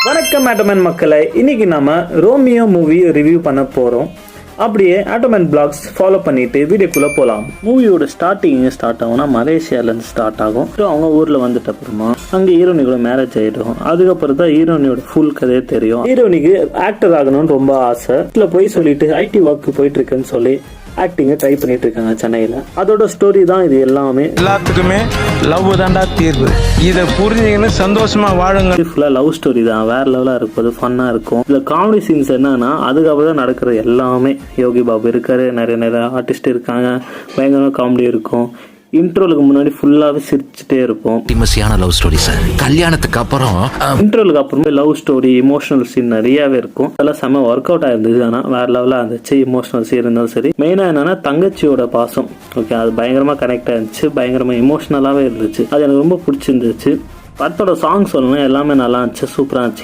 வணக்கம் ஆட்டோமேன் மக்களை, இன்னைக்கு நம்ம ரோமியோ மூவி ரிவ்யூ பண்ண போறோம். அப்படியே ஆட்டோமேன் பிளாக்ஸ் ஃபாலோ பண்ணிட்டு வீடியோக்குள்ள போகலாம். மூவியோட ஸ்டார்டிங் ஸ்டார்ட் ஆகும்னா மலேசியாலேருந்து ஸ்டார்ட் ஆகும். அவங்க ஊர்ல வந்துட்ட அப்புறமா அங்கே ஹீரோனியோட மேரேஜ் ஆயிடும். அதுக்கப்புறம் தான் ஹீரோனியோட ஃபுல் கதையே தெரியும். ஹீரோனிக்கு ஆக்டர் ஆகணும்னு ரொம்ப ஆசை. இதுல போய் சொல்லிட்டு ஐடி ஒர்க் போயிட்டு இருக்குன்னு சொல்லி ஆக்டிங்க ட்ரை பண்ணிட்டு இருக்காங்க சென்னையில. அதோட ஸ்டோரி தான் இது எல்லாமே. எல்லாத்துக்குமே லவ் தான்டா தீர்வு. இதை புரிஞ்சுக்கின்னு சந்தோஷமா வாழுங்க. ஃபுல்லா லவ் ஸ்டோரி தான். வேற லெவலா இருக்கும், ஃபன்னா இருக்கும். இதுல காமெடி சீன்ஸ் என்னன்னா அதுக்கப்புறம் தான் நடக்கிறது எல்லாமே. யோகி பாபு இருக்காரு, நிறைய ஆர்டிஸ்ட் இருக்காங்க, பயங்கரமா காமெடி இருக்கும். இன்ட்ரோலுக்கு முன்னாடி ஃபுல்லாவே சிரிச்சுட்டே இருப்போம். டிமசியான லவ் ஸ்டோரி சார். கல்யாணத்துக்கு அப்புறம் இன்ட்ரோலுக்கு அப்புறமே லவ் ஸ்டோரி, இமோஷனல் சீன் நிறையவே இருக்கும். அதெல்லாம் செம்ம ஒர்க் அவுட் ஆயிருந்தது. ஆனா வேற லெவலா இருந்துச்சு. இமோஷனல் சீன் இருந்தாலும் சரி. மெயினா என்னன்னா தங்கச்சியோட பாசம், ஓகே, அது பயங்கரமா கனெக்ட் ஆயிருந்துச்சு. பயங்கரமா இமோஷனலாவே இருந்துச்சு. அது எனக்கு ரொம்ப பிடிச்சிருந்துச்சு. படத்தோட சாங் சொல்லணும், எல்லாமே நல்லா இருந்துச்சு, சூப்பரா இருந்துச்சு.